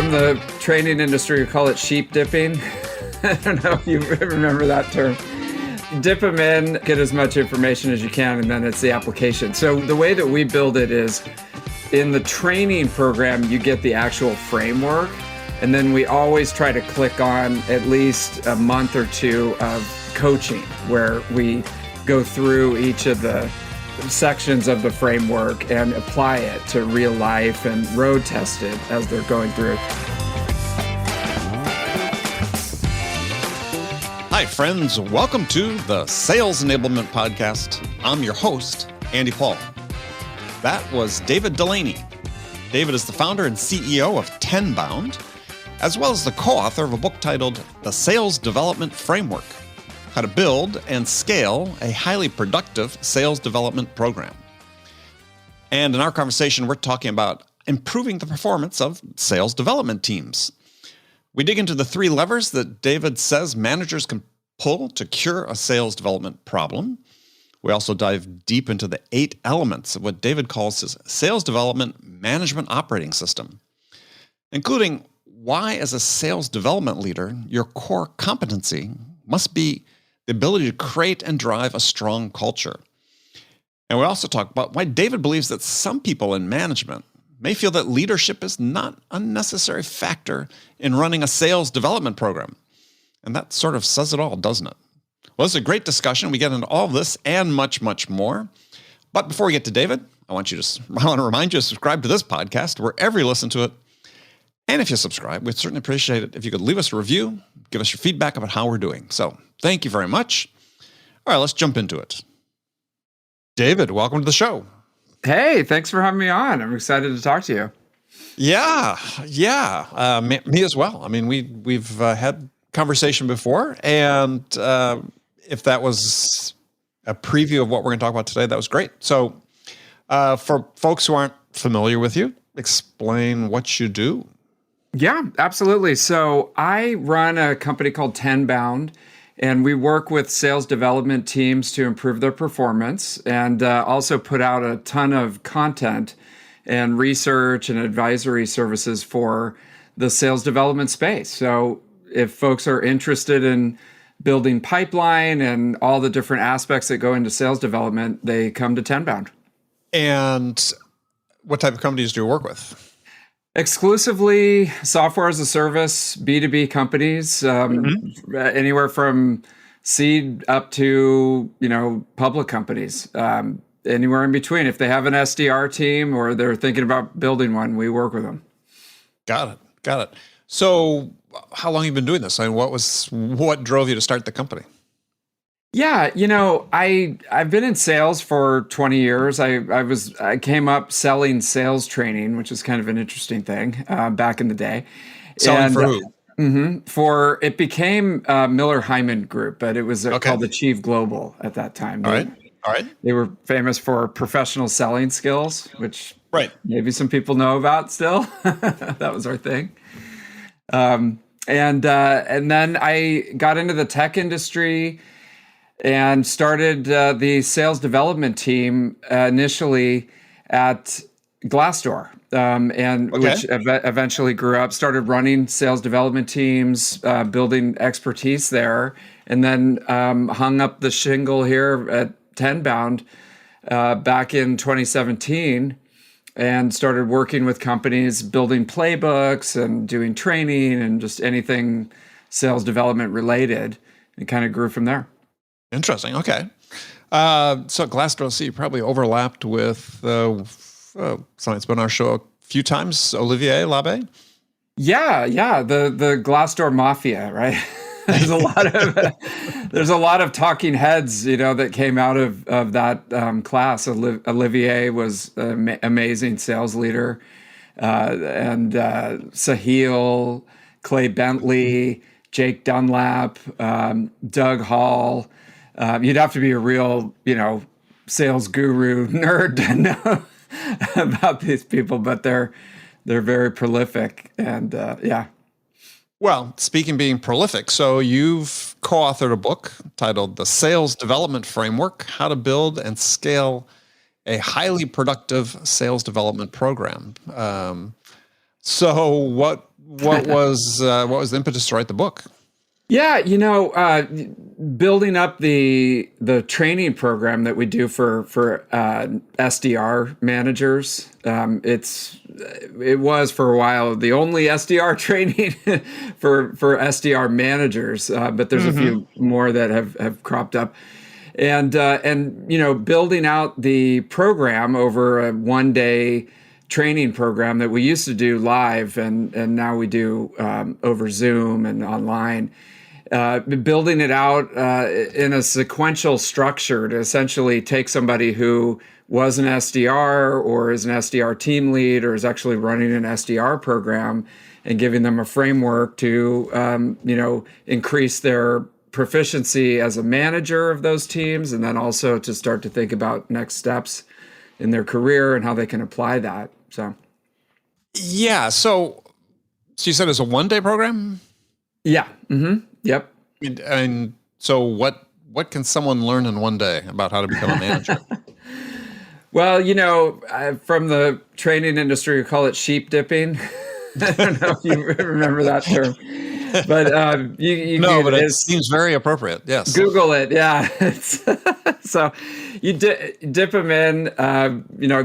from the training industry, we call it sheep dipping. I don't know if you remember that term. Dip them in, get as much information as you can, and then it's the application. So the way that we build it is in the training program, you get the actual framework, and then we always try to click on at least a month or two of coaching where we go through each of the sections of the framework and apply it to real life and road test it as they're going through. Hi, friends. Welcome to the Sales Enablement Podcast. I'm your host, Andy Paul. That was David Dulany. David is the founder and CEO of Tenbound, as well as the co-author of a book titled The Sales Development Framework: How to Build and Scale a Highly Productive Sales Development Program. And in our conversation, we're talking about improving the performance of sales development teams. We dig into the 3 levers that David says managers can pull to cure a sales development problem. We also dive deep into the 8 elements of what David calls his sales development management operating system, including why, as a sales development leader, your core competency must be the ability to create and drive a strong culture. And we also talk about why David believes that some people in management may feel that leadership is not a necessary factor in running a sales development program. And that sort of says it all, doesn't it? Well, it's a great discussion. We get into all of this and much, much more. But before we get to David, I want to remind you to subscribe to this podcast wherever you listen to it. And if you subscribe, we'd certainly appreciate it if you could leave us a review, give us your feedback about how we're doing. So thank you very much. All right, let's jump into it. David, welcome to the show. Hey, thanks for having me on. I'm excited to talk to you. Yeah. Me as well. I mean, we've had conversation before, and if that was a preview of what we're going to talk about today, that was great. So for folks who aren't familiar with you, explain what you do. Yeah, absolutely. So I run a company called Tenbound, and we work with sales development teams to improve their performance and also put out a ton of content and research and advisory services for the sales development space. So if folks are interested in building pipeline and all the different aspects that go into sales development, they come to Tenbound. And what type of companies do you work with? Exclusively software as a service, B2B companies, anywhere from seed up to, public companies, anywhere in between. If they have an SDR team or they're thinking about building one, we work with them. Got it. So how long have you been doing this? I mean, what drove you to start the company? Yeah, I've been in sales for 20 years. I came up selling sales training, which is kind of an interesting thing back in the day. Selling for who? It became Miller Hyman Group, but it was called Achieve Global at that time. All right. They were famous for professional selling skills, which maybe some people know about still. That was our thing. And then I got into the tech industry and started the sales development team initially at Glassdoor, which eventually grew up, started running sales development teams, building expertise there, and then hung up the shingle here at Tenbound back in 2017 and started working with companies, building playbooks and doing training and just anything sales development related, and kind of grew from there. Interesting. Okay. So Glassdoor, you probably overlapped with someone's been on our show a few times, Olivier Labbé. Yeah. The Glassdoor Mafia, right? There's a lot of talking heads, that came out of that class. Olivier was an amazing sales leader, and Sahil, Clay Bentley, Jake Dunlap, Doug Hall. You'd have to be a real, sales guru nerd to know about these people, but they're very prolific, and yeah. Well, speaking being prolific, so you've co-authored a book titled The Sales Development Framework: How to Build and Scale a Highly Productive Sales Development Program. So what what was the impetus to write the book? Yeah, building up the training program that we do for SDR managers. It was for a while the only SDR training for SDR managers, but there's a few more that have cropped up. And building out the program over a 1-day training program that we used to do live, and now we do over Zoom and online. Building it out in a sequential structure to essentially take somebody who was an SDR or is an SDR team lead or is actually running an SDR program and giving them a framework to, increase their proficiency as a manager of those teams, and then also to start to think about next steps in their career and how they can apply that. So, yeah. So you said it's a 1-day program? Yeah. Mm-hmm. Yep. And so what can someone learn in 1 day about how to become a manager? Well, from the training industry, we call it sheep dipping. I don't know if you remember that term, but it seems very appropriate. Yes. Google it. Yeah. So you dip them in,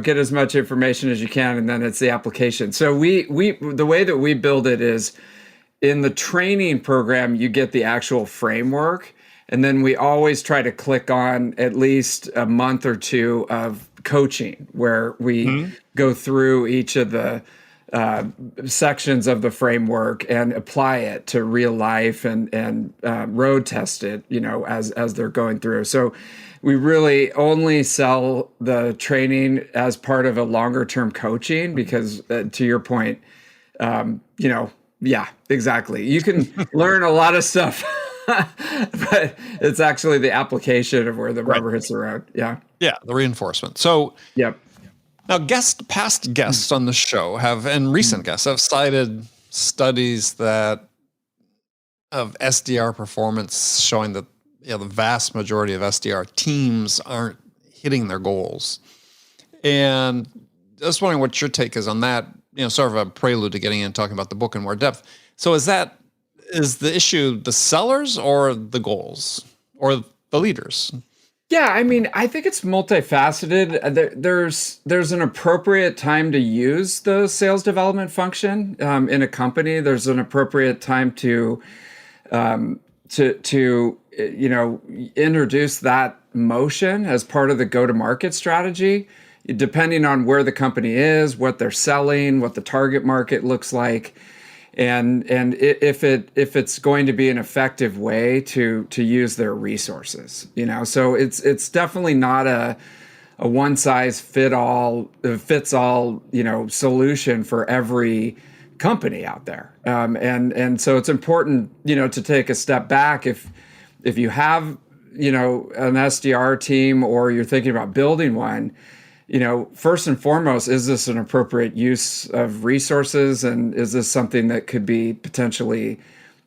get as much information as you can, and then it's the application. So the way that we build it is, in the training program, you get the actual framework, and then we always try to click on at least a month or two of coaching where we go through each of the sections of the framework and apply it to real life and road test it, as they're going through. So we really only sell the training as part of a longer term coaching because, to your point, yeah, exactly. You can learn a lot of stuff, but it's actually the application of where the rubber hits the road. Yeah. Yeah, the reinforcement. So, yep. Now, past guests on the show and recent guests have cited studies of SDR performance showing that the vast majority of SDR teams aren't hitting their goals. And I was wondering what your take is on that. Sort of a prelude to getting in and talking about the book in more depth. So is the issue the sellers or the goals or the leaders? Yeah, I think it's multifaceted. There's an appropriate time to use the sales development function in a company. There's an appropriate time to introduce that motion as part of the go-to-market strategy, depending on where the company is, what they're selling, what the target market looks like, and if it's going to be an effective way to use their resources. So it's definitely not a one size fits all solution for every company out there. And so it's important to take a step back if you have an SDR team or you're thinking about building one. First and foremost, is this an appropriate use of resources, and is this something that could be potentially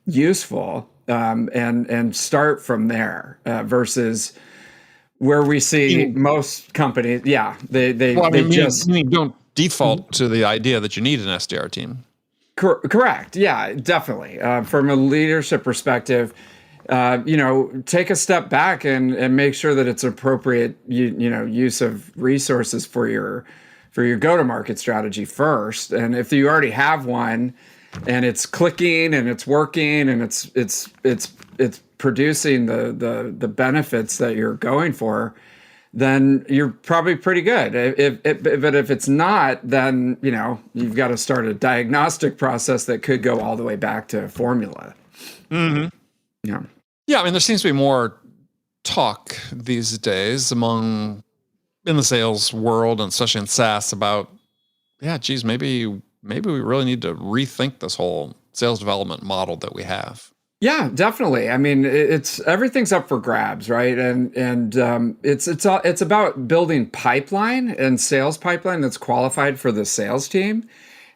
useful? And start from there versus where we see most companies. Yeah, they don't default to the idea that you need an SDR team. Correct. Yeah, definitely. From a leadership perspective, take a step back and make sure that it's appropriate, use of resources for your go-to-market strategy first. And if you already have one and it's clicking and it's working and it's producing the benefits that you're going for, then you're probably pretty good. But if it's not, then, you've got to start a diagnostic process that could go all the way back to formula. Mm-hmm. Yeah. Yeah. There seems to be more talk these days in the sales world, and especially in SaaS, about, maybe we really need to rethink this whole sales development model that we have. Yeah, definitely. It's everything's up for grabs, right? And it's about building pipeline and sales pipeline that's qualified for the sales team.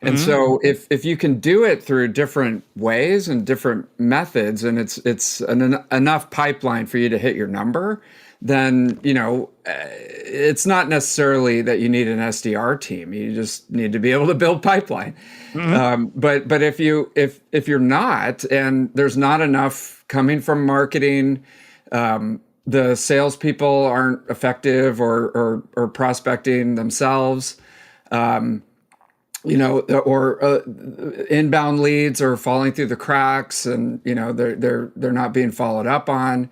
And so if you can do it through different ways and different methods, and it's enough pipeline for you to hit your number, then, it's not necessarily that you need an SDR team. You just need to be able to build pipeline. But if you're not, and there's not enough coming from marketing, the salespeople aren't effective or prospecting themselves, or inbound leads are falling through the cracks, and they're not being followed up on.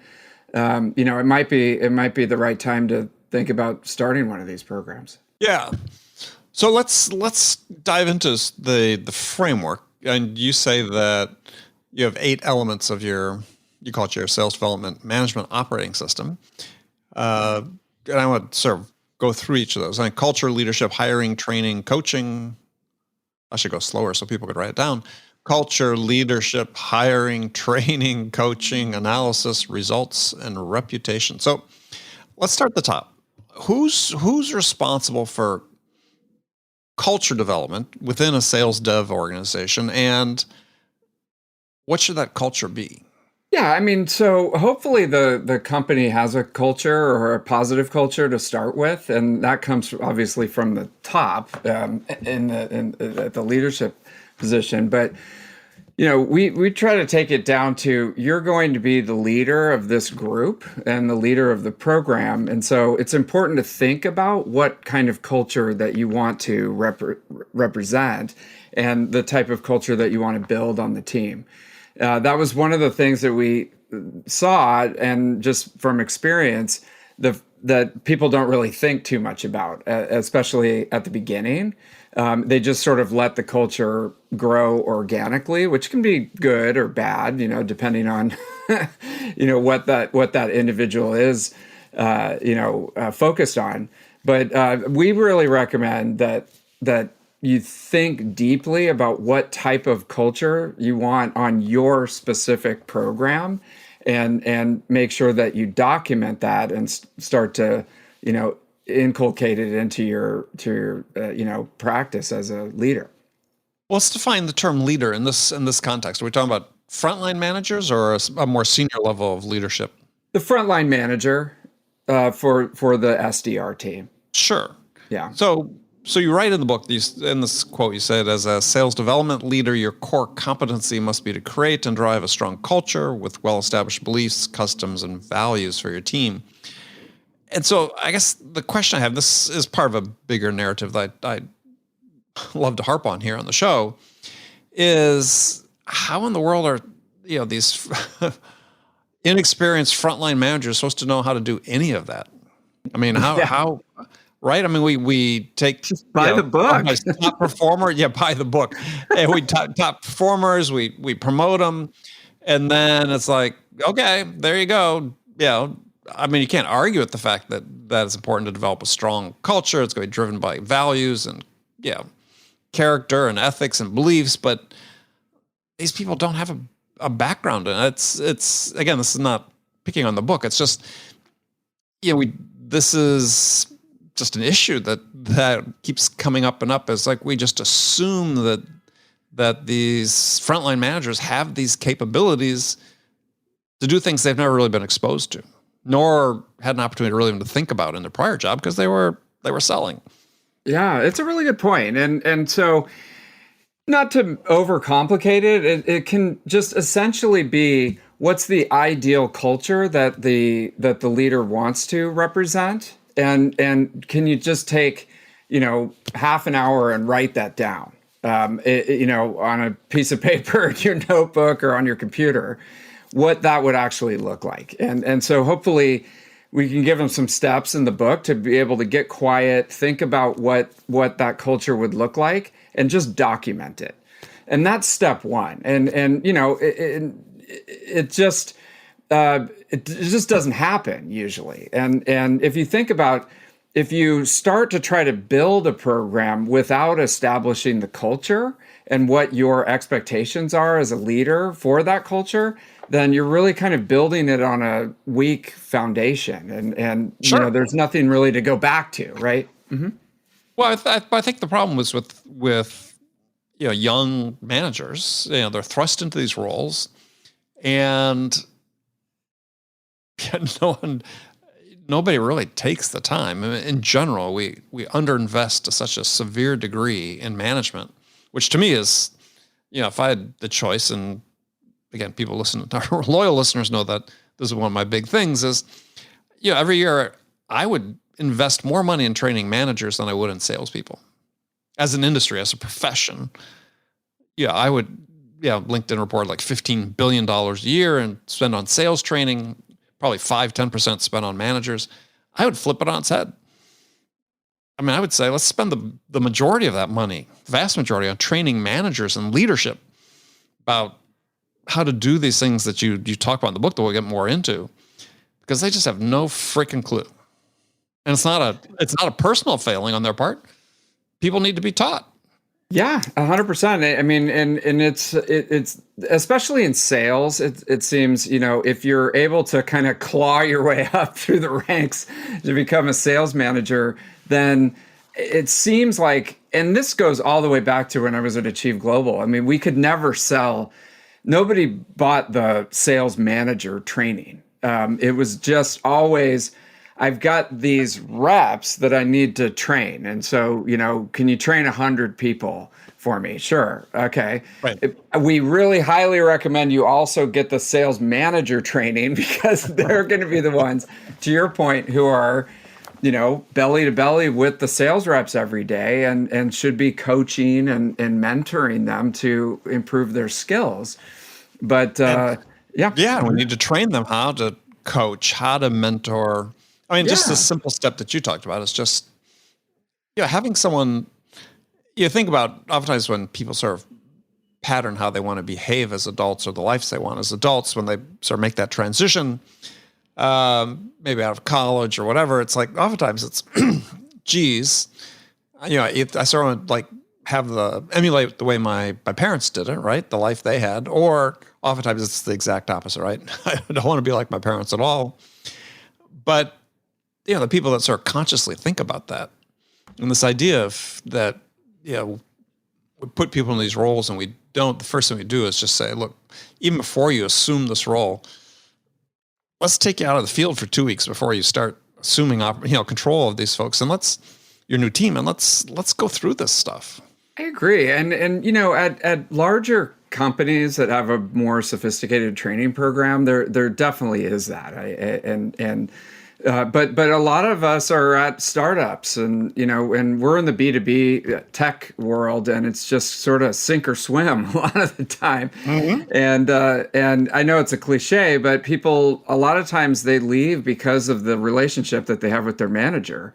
It might be the right time to think about starting one of these programs. Yeah. So let's dive into the framework. And you say that you have 8 elements of you call it your sales development management operating system. And I want to sort of go through each of those. Culture, leadership, hiring, training, coaching. I should go slower so people could write it down. Culture, leadership, hiring, training, coaching, analysis, results, and reputation. So let's start at the top. Who's responsible for culture development within a sales dev organization, and what should that culture be? Yeah, so hopefully the company has a culture or a positive culture to start with, and that comes obviously from the top at the leadership position. But we try to take it down to, you're going to be the leader of this group and the leader of the program, and so it's important to think about what kind of culture that you want to represent and the type of culture that you want to build on the team. That was one of the things that we saw, and just from experience, that people don't really think too much about, especially at the beginning. They just sort of let the culture grow organically, which can be good or bad, depending on, what that individual is, focused on. But we really recommend that you think deeply about what type of culture you want on your specific program, and make sure that you document that and start to, inculcate it into your practice as a leader. Well, let's define the term leader in this context. Are we talking about frontline managers or a more senior level of leadership? The frontline manager for the SDR team. Sure. Yeah. So you write in the book, in this quote, you said, as a sales development leader, your core competency must be to create and drive a strong culture with well-established beliefs, customs, and values for your team. And so I guess the question I have, this is part of a bigger narrative that I love to harp on here on the show, is how in the world are these inexperienced frontline managers supposed to know how to do any of that? How right? We take just buy the book. Top performer, buy the book, and we top performers. We promote them, and then it's like, okay, there you go. You can't argue with the fact that it's important to develop a strong culture. It's going to be driven by values and character and ethics and beliefs, but these people don't have a background in it. It's again, this is not picking on the book. It's just this is just an issue that keeps coming up and up. Is like we just assume that these frontline managers have these capabilities to do things they've never really been exposed to, nor had an opportunity really even to think about in their prior job because they were selling. Yeah, it's a really good point. And so, not to overcomplicate it, it can just essentially be, what's the ideal culture that the leader wants to represent? And can you just take, half an hour and write that down, on a piece of paper, in your notebook, or on your computer, what that would actually look like. And so hopefully we can give them some steps in the book to be able to get quiet, think about what that culture would look like, and just document it. And that's step one. And it just doesn't happen usually. And if you think about, if you start to try to build a program without establishing the culture and what your expectations are as a leader for that culture, then you're really kind of building it on a weak foundation, and sure. There's nothing really to go back to, right? Mm-hmm. Well, I think the problem was with young managers. They're thrust into these roles, and nobody really takes the time. In general, we underinvest to such a severe degree in management, which to me is, if I had the choice, and again, people listen, our loyal listeners know that this is one of my big things is, every year I would invest more money in training managers than I would in salespeople. As an industry, as a profession, I would, LinkedIn report like $15 billion a year and spend on sales training, probably 5-10% spent on managers. I would flip it on its head. I mean, I would say, let's spend the majority of that money, vast majority, on training managers and leadership about how to do these things that you talk about in the book that we'll get more into, because they just have no freaking clue. And it's not a personal failing on their part. People need to be taught. Yeah, 100%. I mean, and it's especially in sales, it seems, if you're able to kind of claw your way up through the ranks to become a sales manager, then it seems like, and this goes all the way back to when I was at Achieve Global. I mean, we could never sell. Nobody bought the sales manager training. It was just always, I've got these reps that I need to train. And so, can you train 100 people for me? Sure. Okay. Right. We really highly recommend you also get the sales manager training, because they're going to be the ones, to your point, who are, belly to belly with the sales reps every day and should be coaching and mentoring them to improve their skills. But we need to train them how to coach, how to mentor. I mean, just the simple step that you talked about is just, having someone, think about oftentimes when people sort of pattern how they want to behave as adults or the lives they want as adults, when they sort of make that transition, maybe out of college or whatever, it's like, oftentimes it's, geez, I sort of like emulate the way my parents did it, right? The life they had, or oftentimes it's the exact opposite, right? I don't want to be like my parents at all. But the people that sort of consciously think about that, and this idea of that, we put people in these roles and we don't, the first thing we do is just say, look, even before you assume this role, let's take you out of the field for 2 weeks before you start assuming, control of these folks, and your new team, and let's go through this stuff. I agree. And at larger companies that have a more sophisticated training program, there definitely is that. But a lot of us are at startups, and we're in the B2B tech world, and it's just sort of sink or swim a lot of the time. Mm-hmm. And I know it's a cliche, but people, a lot of times they leave because of the relationship that they have with their manager.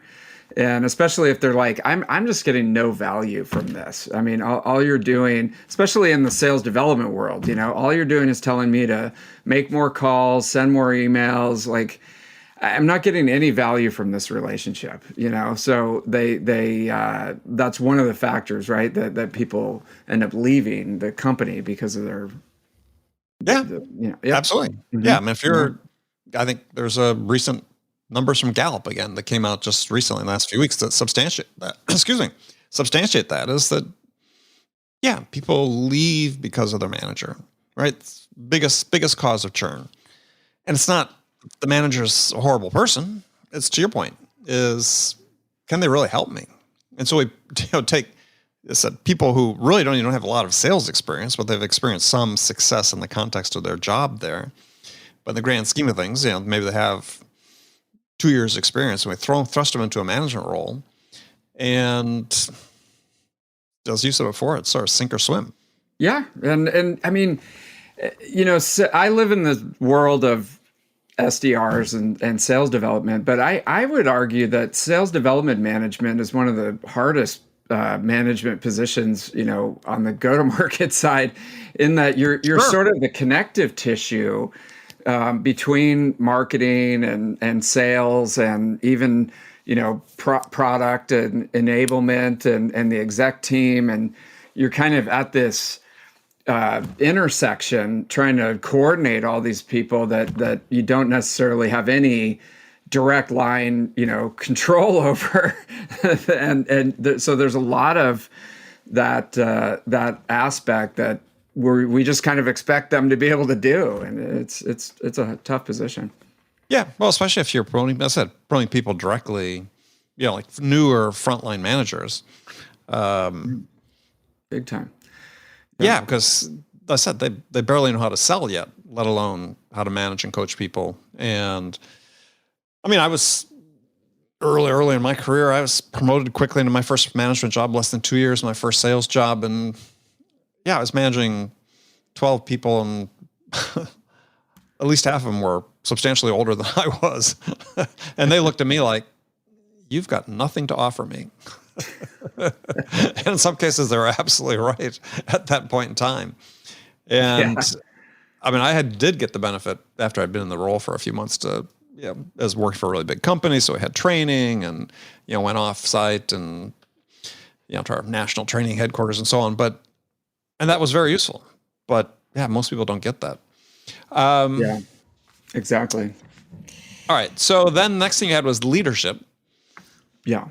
And especially if they're like, I'm just getting no value from this. I mean, all you're doing, especially in the sales development world, all you're doing is telling me to make more calls, send more emails. Like, I'm not getting any value from this relationship, So they that's one of the factors, right? That people end up leaving the company because of their. Absolutely. Mm-hmm. Yeah. I mean, I think there's a recent numbers from Gallup again that came out just recently in the last few weeks that substantiate that. Substantiate that is that, people leave because of their manager, right? It's biggest cause of churn. And it's not the manager's a horrible person. It's, to your point, is can they really help me? And so we take people who really don't even have a lot of sales experience, but they've experienced some success in the context of their job there. But in the grand scheme of things, maybe they have 2 years experience, and we thrust them into a management role, and as you said before, it's sort of sink or swim. Yeah. And I mean, I live in the world of SDRs and sales development, but I would argue that sales development management is one of the hardest management positions, on the go-to-market side, in that you're sort of the connective tissue between marketing and sales, and even product and enablement and the exec team, and you're kind of at this intersection trying to coordinate all these people that you don't necessarily have any direct line control over, so there's a lot of that aspect that we just kind of expect them to be able to do, and it's a tough position. Yeah. Well, especially if you're promoting, as I said, promoting people directly, like newer frontline managers. Big time. Yeah, because I said they barely know how to sell yet, let alone how to manage and coach people. And I mean, I was early in my career, I was promoted quickly into my first management job, less than 2 years, my first sales job. And yeah, I was managing 12 people, and at least half of them were substantially older than I was. And they looked at me like, you've got nothing to offer me. And in some cases, they were absolutely right at that point in time. And I mean, did get the benefit after I'd been in the role for a few months to, as working for a really big company. So I had training and, went off site and, to our national training headquarters and so on. And that was very useful. But yeah, most people don't get that. Yeah, exactly. All right. So then next thing you had was leadership. Yeah.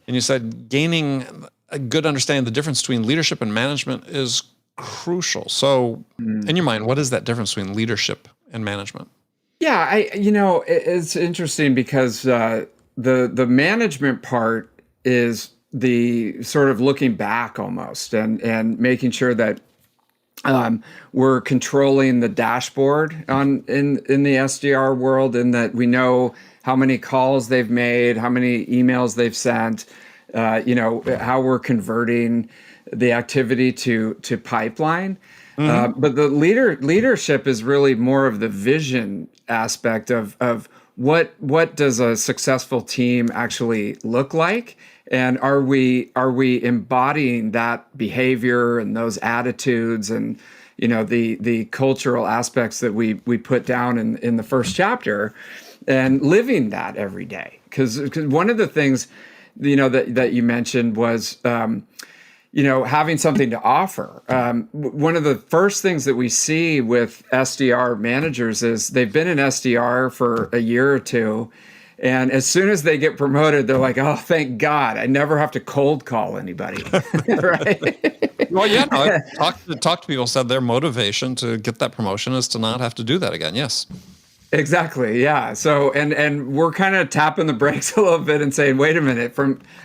And you said gaining a good understanding of the difference between leadership and management is crucial. So in your mind, what is that difference between leadership and management? Yeah, it's interesting because the management part is the sort of looking back almost and making sure that we're controlling the dashboard in the SDR world, and that we know how many calls they've made, how many emails they've sent, how we're converting the activity to pipeline. But the leadership is really more of the vision aspect of what does a successful team actually look like, and are we embodying that behavior and those attitudes and the cultural aspects that we put down in the first chapter, and living that every day. Because one of the things that you mentioned was having something to offer. One of the first things that we see with SDR managers is they've been an SDR for a year or two, and as soon as they get promoted, they're like, "Oh, thank God, I never have to cold call anybody." Right? Well, yeah, no, talk to people said their motivation to get that promotion is to not have to do that again. Yes. Exactly. Yeah. So, and we're kind of tapping the brakes a little bit and saying, wait a minute,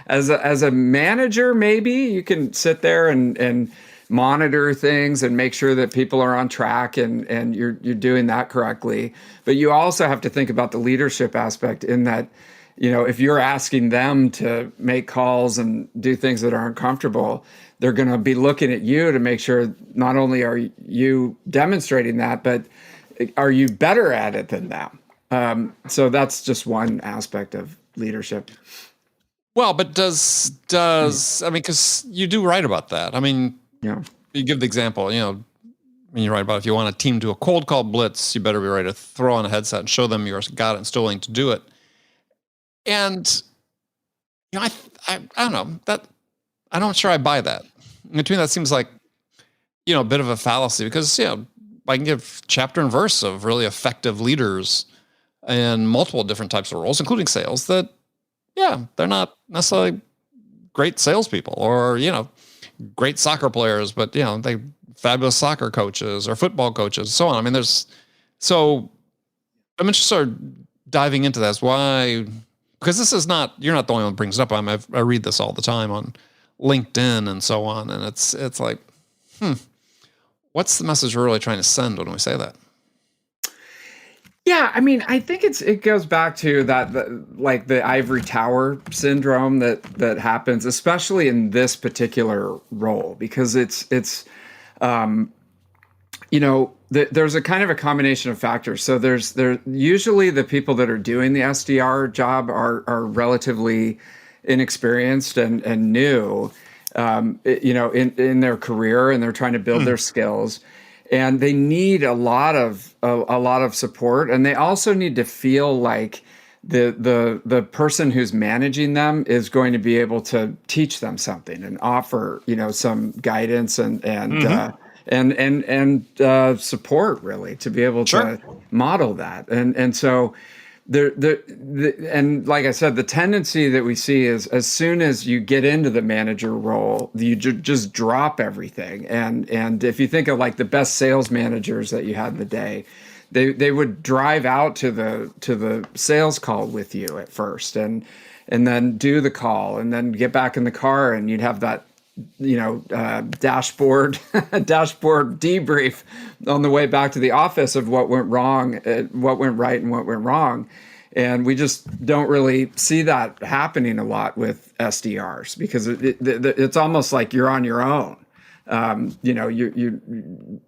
as a manager, maybe you can sit there and monitor things and make sure that people are on track and you're doing that correctly. But you also have to think about the leadership aspect in that, if you're asking them to make calls and do things that aren't comfortable, they're going to be looking at you to make sure not only are you demonstrating that, but are you better at it than them? So that's just one aspect of leadership. Well, but does I mean, because you do write about that. I mean, you give the example, when you write about if you want a team to do a cold call blitz, you better be ready to throw on a headset and show them you're got it and still willing to do it. And I don't know that I'm not sure I buy that. To me, that seems like a bit of a fallacy because I can give chapter and verse of really effective leaders in multiple different types of roles, including sales, that, they're not necessarily great salespeople or, great soccer players, but, they fabulous soccer coaches or football coaches, so on. I mean, so I'm interested in diving into that. Why? Because this is you're not the only one that brings it up. I read this all the time on LinkedIn and so on. And it's like, what's the message we're really trying to send when we say that? Yeah, I mean, I think it goes back to the ivory tower syndrome that happens, especially in this particular role, because there's a kind of a combination of factors. So there's usually the people that are doing the SDR job are relatively inexperienced and new, in their career, and they're trying to build their skills. And they need a lot of support, and they also need to feel like the person who's managing them is going to be able to teach them something and offer some guidance and support, really, to be able to model that. And so and like I said, the tendency that we see is as soon as you get into the manager role, you just drop everything. And if you think of like the best sales managers that you had in the day, they would drive out to the sales call with you at first, and then do the call, and then get back in the car, and you'd have that dashboard debrief on the way back to the office of what went wrong, what went right, and what went wrong. And we just don't really see that happening a lot with SDRs, because it's almost like you're on your own. You're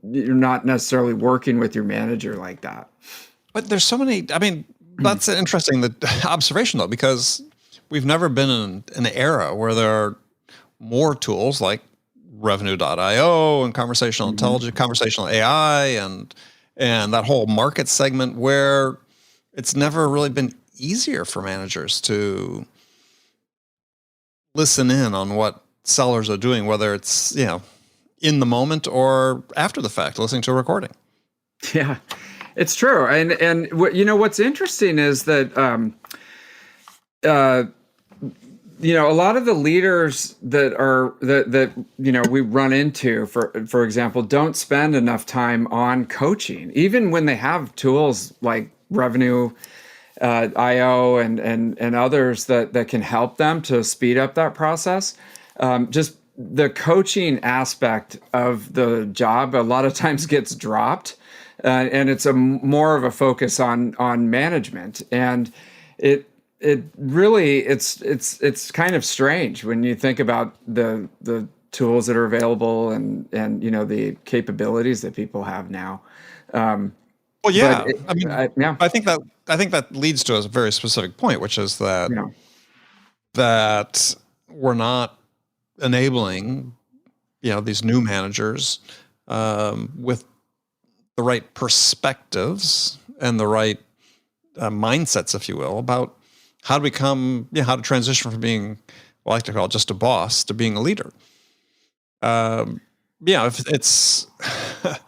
not necessarily working with your manager like that. But there's so many. I mean, that's an interesting observation, though, because we've never been in an era where there are more tools like revenue.io and conversational intelligence, conversational AI, and that whole market segment where it's never really been easier for managers to listen in on what sellers are doing, whether it's, in the moment or after the fact, listening to a recording. Yeah, it's true. And what's interesting is that, a lot of the leaders that we run into, for example, don't spend enough time on coaching, even when they have tools like Revenue IO and others that can help them to speed up that process. Just the coaching aspect of the job a lot of times gets dropped, and it's more of a focus on management. And it really it's kind of strange when you think about the tools that are available and the capabilities that people have now. Well, yeah, I think that leads to a very specific point, which is that that we're not enabling these new managers with the right perspectives and the right mindsets, if you will, about how to become, how to transition from being what I like to call just a boss to being a leader. If it's, I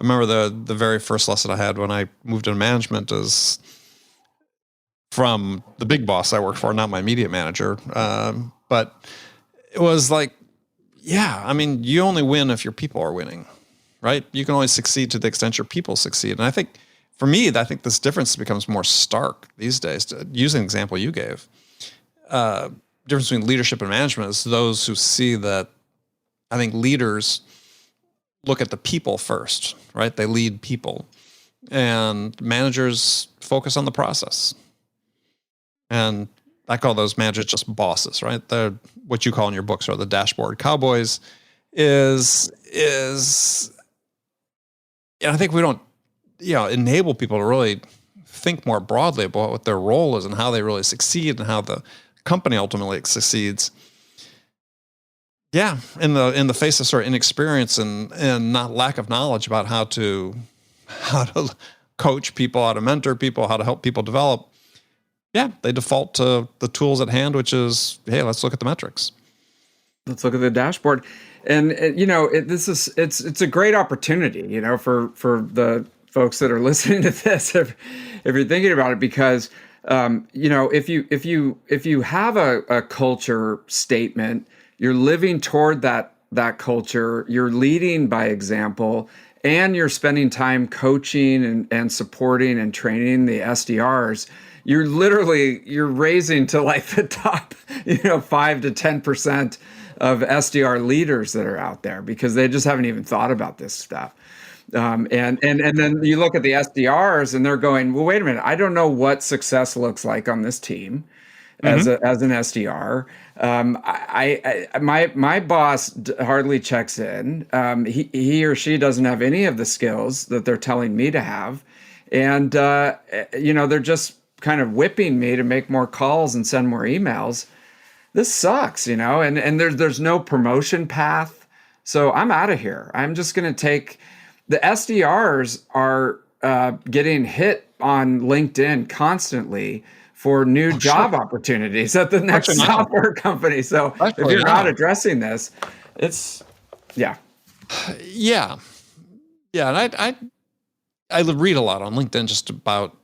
remember the very first lesson I had when I moved into management is from the big boss I worked for, not my immediate manager. But it was like, you only win if your people are winning, right? You can only succeed to the extent your people succeed. And I think, for me, I think this difference becomes more stark these days. Using the example you gave, difference between leadership and management is those who see that. I think leaders look at the people first, right? They lead people, and managers focus on the process. And I call those managers just bosses, right? They're what you call in your books are the dashboard cowboys. And I think we don't enable people to really think more broadly about what their role is and how they really succeed and how the company ultimately succeeds. Yeah, in the face of sort of inexperience and not lack of knowledge about how to coach people, how to mentor people, how to help people develop. Yeah, they default to the tools at hand, which is, hey, let's look at the metrics. Let's look at the dashboard. And it's a great opportunity, for the folks that are listening to this, if you're thinking about it, because if you have a culture statement, you're living toward that culture, you're leading by example, and you're spending time coaching and supporting and training the SDRs. You're raising to like the top 5 to 10% of SDR leaders that are out there, because they just haven't even thought about this stuff. And then you look at the SDRs and they're going, well, wait a minute, I don't know what success looks like on this team as an SDR. My boss hardly checks in. He or she doesn't have any of the skills that they're telling me to have, and they're just kind of whipping me to make more calls and send more emails. This sucks, and there's no promotion path. So I'm out of here. I'm just going to take. The SDRs are getting hit on LinkedIn constantly for new job opportunities at the next software company. So if you're not addressing this, it's yeah. And I read a lot on LinkedIn just about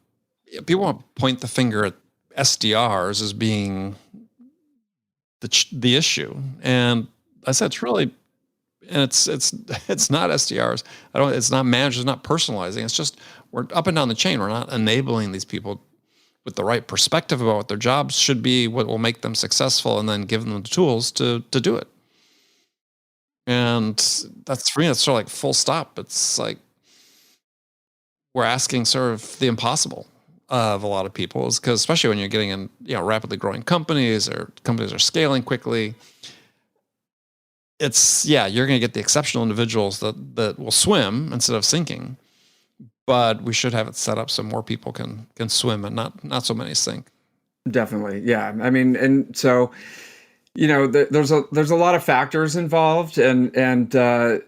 people want to point the finger at SDRs as being the issue, and I said and it's not SDRs. It's not managers, not personalizing. It's just we're up and down the chain. We're not enabling these people with the right perspective about what their jobs should be, what will make them successful, and then giving them the tools to do it. And that's, for me, that's sort of like full stop. It's like we're asking sort of the impossible of a lot of people, is because especially when you're getting in, rapidly growing companies, or companies are scaling quickly. You're going to get the exceptional individuals that will swim instead of sinking. But we should have it set up so more people can swim and not so many sink. Definitely. Yeah. I mean, and so, there's a lot of factors involved, and it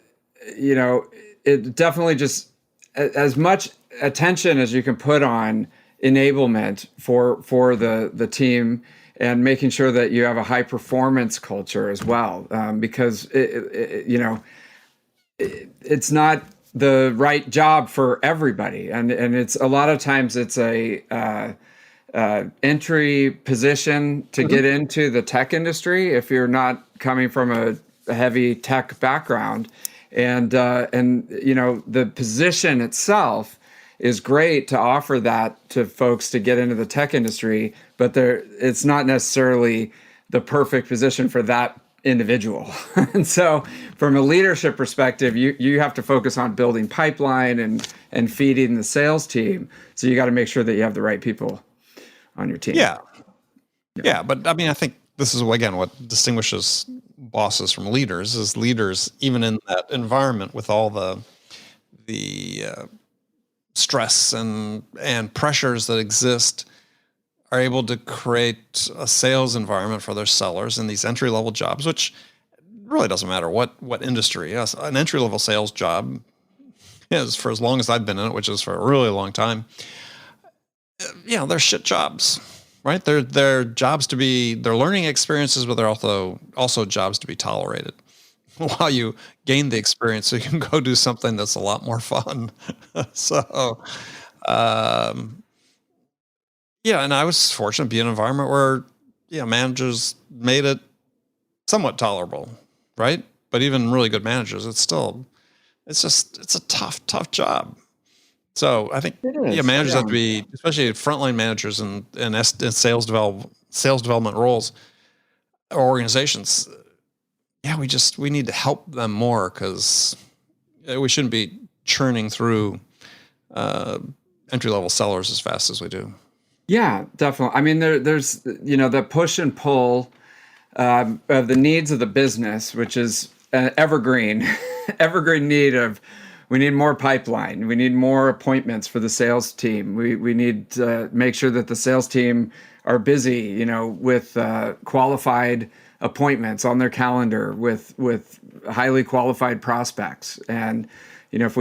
definitely just as much attention as you can put on enablement for the team, and making sure that you have a high performance culture as well, because it's not the right job for everybody, and it's a lot of times it's a entry position to get into the tech industry if you're not coming from a heavy tech background, and the position itself is great to offer that to folks to get into the tech industry, but it's not necessarily the perfect position for that individual. And so from a leadership perspective, you have to focus on building pipeline and feeding the sales team. So you got to make sure that you have the right people on your team. Yeah. But I mean, I think this is, again, what distinguishes bosses from leaders is leaders, even in that environment with all the stress and pressures that exist, are able to create a sales environment for their sellers in these entry-level jobs, which really doesn't matter what industry. Yes, an entry-level sales job is, for as long as I've been in it, which is for a really long time, they're shit jobs, right? They're jobs to be, they're learning experiences, but they're also jobs to be tolerated while you gain the experience so you can go do something that's a lot more fun. So, and I was fortunate to be in an environment where, managers made it somewhat tolerable, right? But even really good managers, it's a tough job. So I think managers have to be, especially frontline managers and sales development roles or organizations. We need to help them more, because we shouldn't be churning through entry-level sellers as fast as we do. Yeah, definitely. I mean, there's the push and pull of the needs of the business, which is an evergreen need of, we need more pipeline, we need more appointments for the sales team. We need to make sure that the sales team are busy, with qualified appointments on their calendar with highly qualified prospects. And if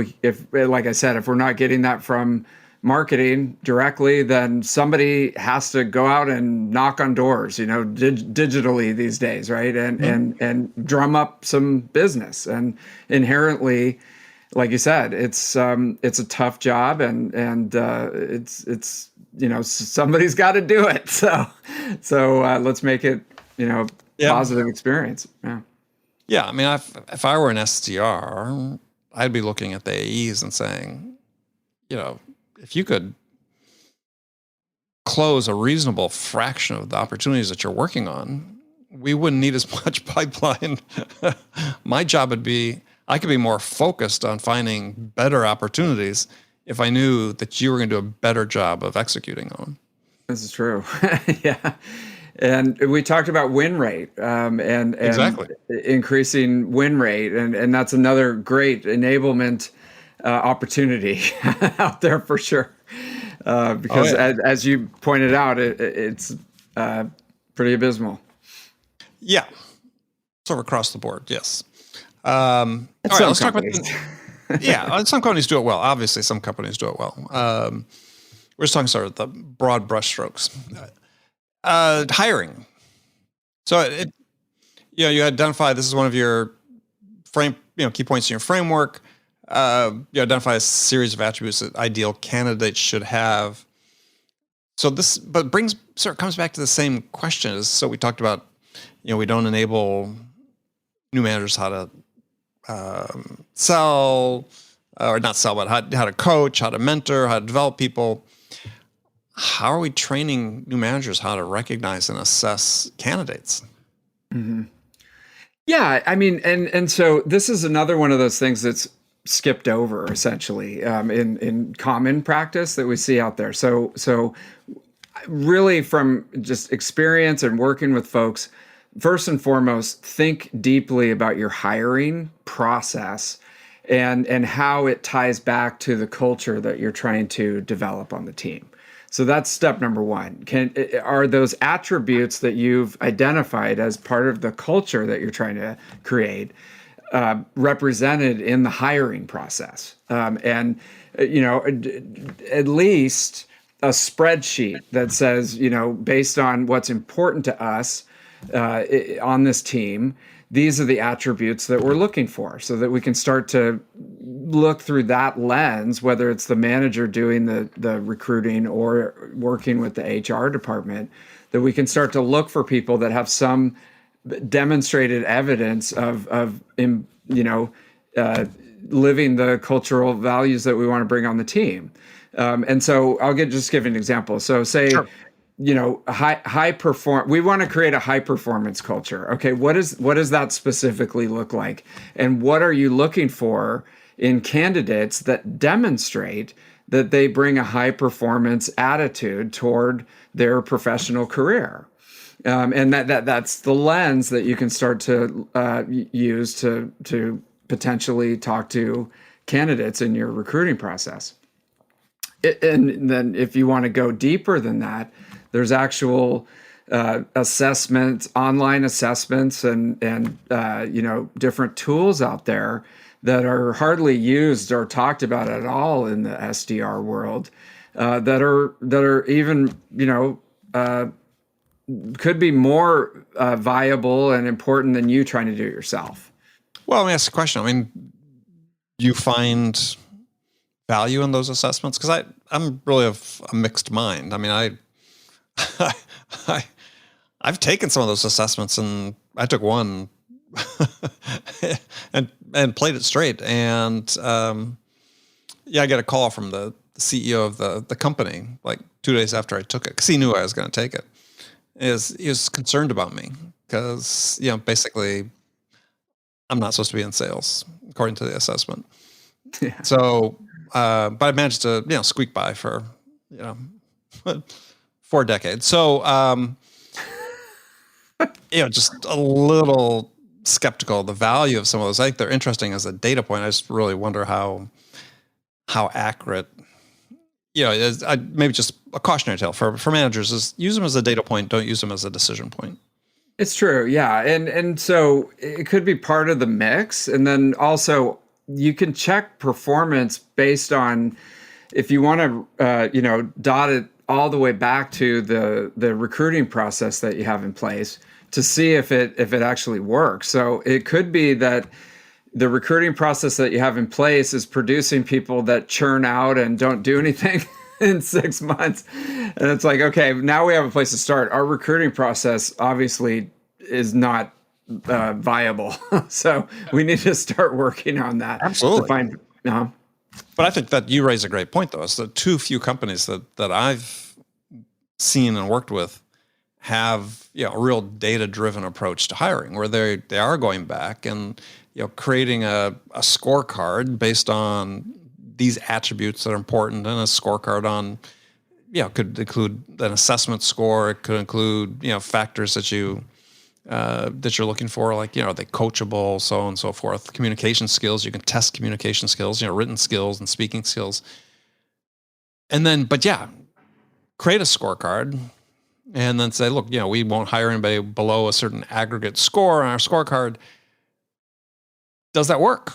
like I said, if we're not getting that from marketing directly, then somebody has to go out and knock on doors, digitally these days, right? And drum up some business. And inherently, like you said, it's a tough job, and it's somebody's got to do it. So let's make it positive experience. Yeah. I mean, if I were an SDR, I'd be looking at the AEs and saying, if you could close a reasonable fraction of the opportunities that you're working on, we wouldn't need as much pipeline. My job would be, I could be more focused on finding better opportunities if I knew that you were going to do a better job of executing on them. This is true. Yeah. And we talked about win rate, and exactly increasing win rate. And that's another great enablement opportunity out there for sure. Because as you pointed out, it's pretty abysmal. Yeah. Sort of across the board. Yes. All right, let's talk about some companies do it well. Obviously, some companies do it well. We're just talking sort of the broad brushstrokes. Hiring. So you identify this is one of your key points in your framework. You identify a series of attributes that ideal candidates should have. So this, but comes back to the same question. So we talked about, we don't enable new managers how sell, or not sell, but how to coach, how to mentor, how to develop people. How are we training new managers how to recognize and assess candidates? Mm-hmm. Yeah, I mean, and so this is another one of those things that's skipped over essentially in common practice that we see out there. So really from just experience and working with folks, first and foremost, think deeply about your hiring process and how it ties back to the culture that you're trying to develop on the team. So that's step number one. Are those attributes that you've identified as part of the culture that you're trying to create represented in the hiring process? And at least a spreadsheet that says, based on what's important to us on this team, these are the attributes that we're looking for, so that we can start to look through that lens, whether it's the manager doing the recruiting or working with the HR department, that we can start to look for people that have some demonstrated evidence of living the cultural values that we want to bring on the team. And so I'll just give an example. So say, sure. High perform. We want to create a high performance culture. Okay, what does that specifically look like, and what are you looking for in candidates that demonstrate that they bring a high performance attitude toward their professional career? And that's the lens that you can start to use to potentially talk to candidates in your recruiting process. And then if you want to go deeper than that, there's actual assessments, online assessments, and different tools out there that are hardly used or talked about at all in the SDR world that are even could be more viable and important than you trying to do it yourself. Well, let me ask a question. I mean, do you find value in those assessments? Because I'm really of a mixed mind. I mean, I've taken some of those assessments, and I took one and played it straight. And I got a call from the CEO of the company like 2 days after I took it, because he knew I was going to take it. He was concerned about me because basically I'm not supposed to be in sales according to the assessment. Yeah. So, but I managed to squeak by for 4 decades. So, just a little skeptical of the value of some of those. I think they're interesting as a data point. I just really wonder how accurate. Maybe just a cautionary tale for managers is use them as a data point. Don't use them as a decision point. It's true. Yeah. And so it could be part of the mix. And then also you can check performance based on, if you want to, dot it all the way back to the recruiting process that you have in place to see if it actually works. So it could be that the recruiting process that you have in place is producing people that churn out and don't do anything in 6 months. And it's like, okay, now we have a place to start. Our recruiting process obviously is not viable. So we need to start working on that. Absolutely. But I think that you raise a great point, though. It's the too few companies that I've seen and worked with have a real data-driven approach to hiring, where they are going back and creating a scorecard based on these attributes that are important, and a scorecard on could include an assessment score. It could include factors that you're looking for, like are they coachable, so on and so forth. Communication skills, you can test communication skills, written skills and speaking skills, and then create a scorecard. And then say, look, we won't hire anybody below a certain aggregate score on our scorecard. Does that work?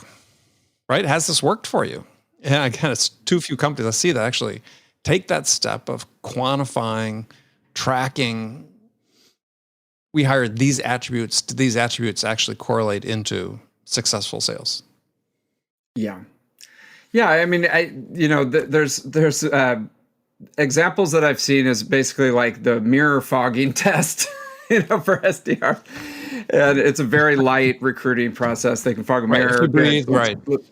Right? Has this worked for you? And again, it's too few companies I see that actually take that step of quantifying, tracking. We hired these attributes. Do these attributes actually correlate into successful sales? Yeah. Yeah. I mean, there's examples that I've seen is basically like the mirror fogging test, for SDR. And it's a very light recruiting process. They can fog a mirror.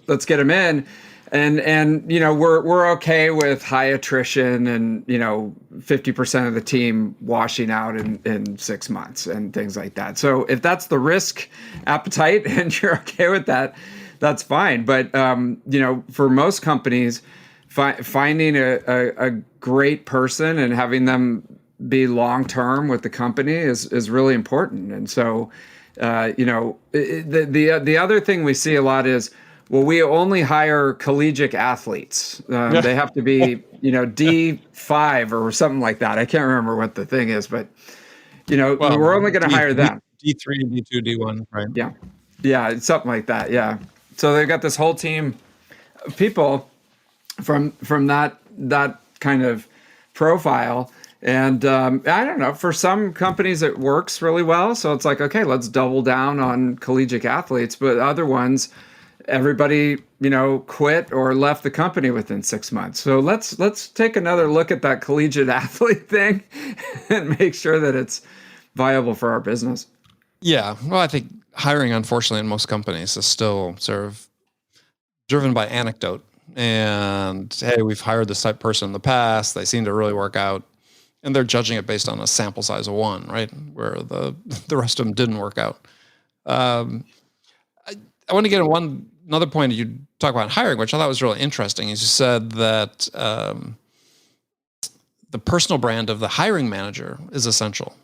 Let's get them in. And we're okay with high attrition and 50% of the team washing out in 6 months and things like that. So if that's the risk appetite and you're okay with that, that's fine. But for most companies, finding a great person and having them be long term with the company is really important. And so the other thing we see a lot is, well, we only hire collegiate athletes. They have to be, D5 or something like that. I can't remember what the thing is, but, we're only going to hire them. D3, D2, D1, right? Yeah. Yeah, something like that. Yeah. So they've got this whole team of people from that kind of profile. And I don't know, for some companies it works really well. So it's like, okay, let's double down on collegiate athletes. But other ones, everybody, quit or left the company within 6 months. So let's take another look at that collegiate athlete thing and make sure that it's viable for our business. Yeah. Well, I think hiring, unfortunately, in most companies is still sort of driven by anecdote. And, hey, we've hired this type of person in the past. They seem to really work out. And they're judging it based on a sample size of one, right? Where the rest of them didn't work out. I want to get on another point that you talk about hiring, which I thought was really interesting, is you said that the personal brand of the hiring manager is essential.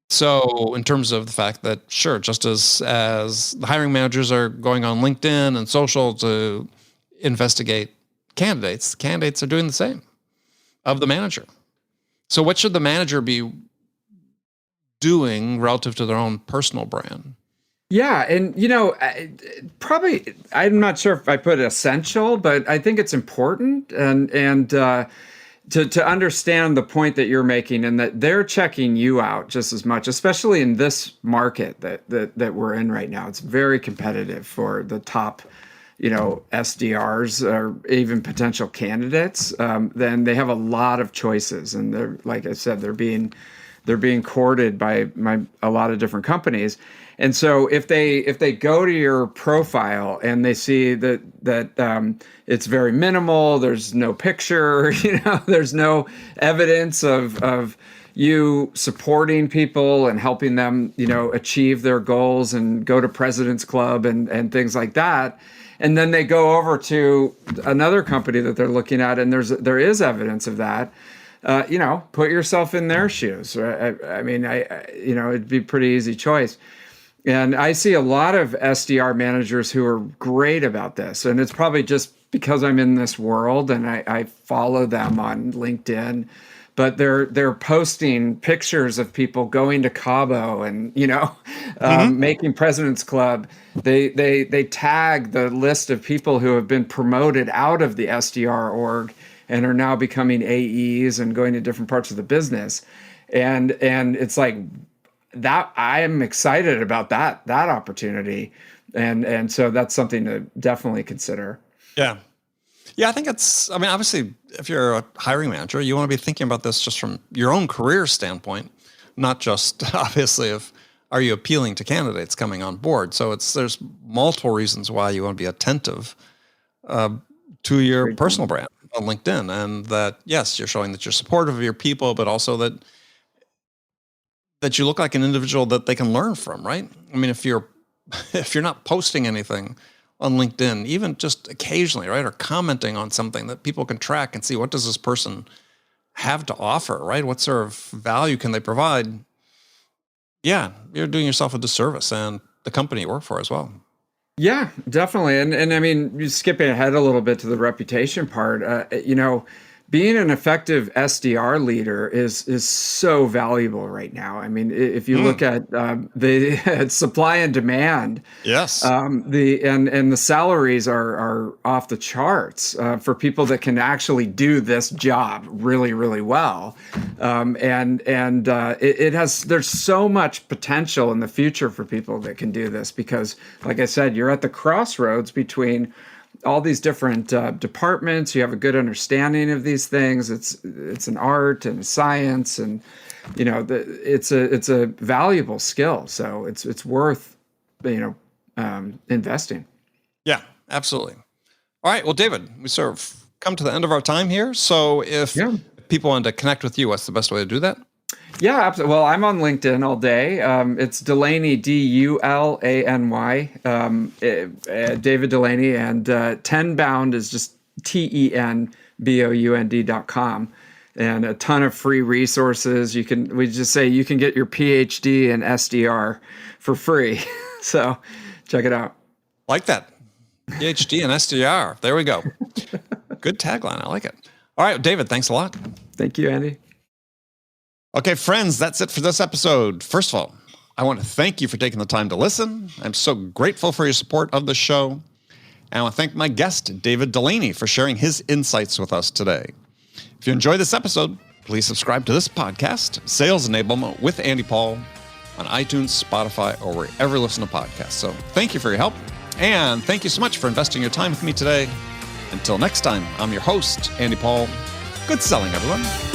So in terms of the fact that, sure, just as the hiring managers are going on LinkedIn and social to investigate candidates, the candidates are doing the same of the manager. So what should the manager be doing relative to their own personal brand? Yeah. And, probably, I'm not sure if I put essential, but I think it's important and to understand the point that you're making and that they're checking you out just as much, especially in this market that we're in right now. It's very competitive for the top, SDRs or even potential candidates. Then they have a lot of choices, and they're, like I said, they're being courted by a lot of different companies. And so if they go to your profile and they see that it's very minimal, there's no picture, there's no evidence of you supporting people and helping them, achieve their goals and go to President's Club and things like that. And then they go over to another company that they're looking at, and there is evidence of that. Put yourself in their shoes. I mean, it'd be a pretty easy choice. And I see a lot of SDR managers who are great about this. And it's probably just because I'm in this world and I follow them on LinkedIn. But they're posting pictures of people going to Cabo and making President's Club. They tag the list of people who have been promoted out of the SDR org and are now becoming AEs and going to different parts of the business. And it's like that. I am excited about that opportunity, and so that's something to definitely consider. Yeah. Yeah, I think obviously, if you're a hiring manager, you want to be thinking about this just from your own career standpoint, not just obviously are you appealing to candidates coming on board. So there's multiple reasons why you want to be attentive to your personal brand on LinkedIn, and that, yes, you're showing that you're supportive of your people, but also that you look like an individual that they can learn from, right? I mean, if you're not posting anything on LinkedIn, even just occasionally, right, or commenting on something that people can track and see, what does this person have to offer, right? What sort of value can they provide? Yeah, you're doing yourself a disservice, and the company you work for as well. Yeah, definitely. And I mean, you're skipping ahead a little bit to the reputation part. Being an effective SDR leader is so valuable right now. I mean, if you look at the supply and demand, yes, and the salaries are off the charts for people that can actually do this job really, really well. There's so much potential in the future for people that can do this because, like I said, you're at the crossroads between all these different departments. You have a good understanding of these things. It's an art and science, and it's a valuable skill. So it's worth, investing. Yeah, absolutely. All right. Well, David, we sort of come to the end of our time here. So if people want to connect with you, what's the best way to do that? Yeah, absolutely. Well, I'm on LinkedIn all day. It's Dulany, Dulany, David Dulany, and Tenbound is just TENBOUND.com, and a ton of free resources. We just say you can get your PhD in SDR for free. So check it out. Like that. PhD in SDR. There we go. Good tagline. I like it. All right, David, thanks a lot. Thank you, Andy. Okay, friends, that's it for this episode. First of all, I want to thank you for taking the time to listen. I'm so grateful for your support of the show. And I want to thank my guest, David Dulany, for sharing his insights with us today. If you enjoyed this episode, please subscribe to this podcast, Sales Enablement with Andy Paul, on iTunes, Spotify, or wherever you listen to podcasts. So thank you for your help. And thank you so much for investing your time with me today. Until next time, I'm your host, Andy Paul. Good selling, everyone.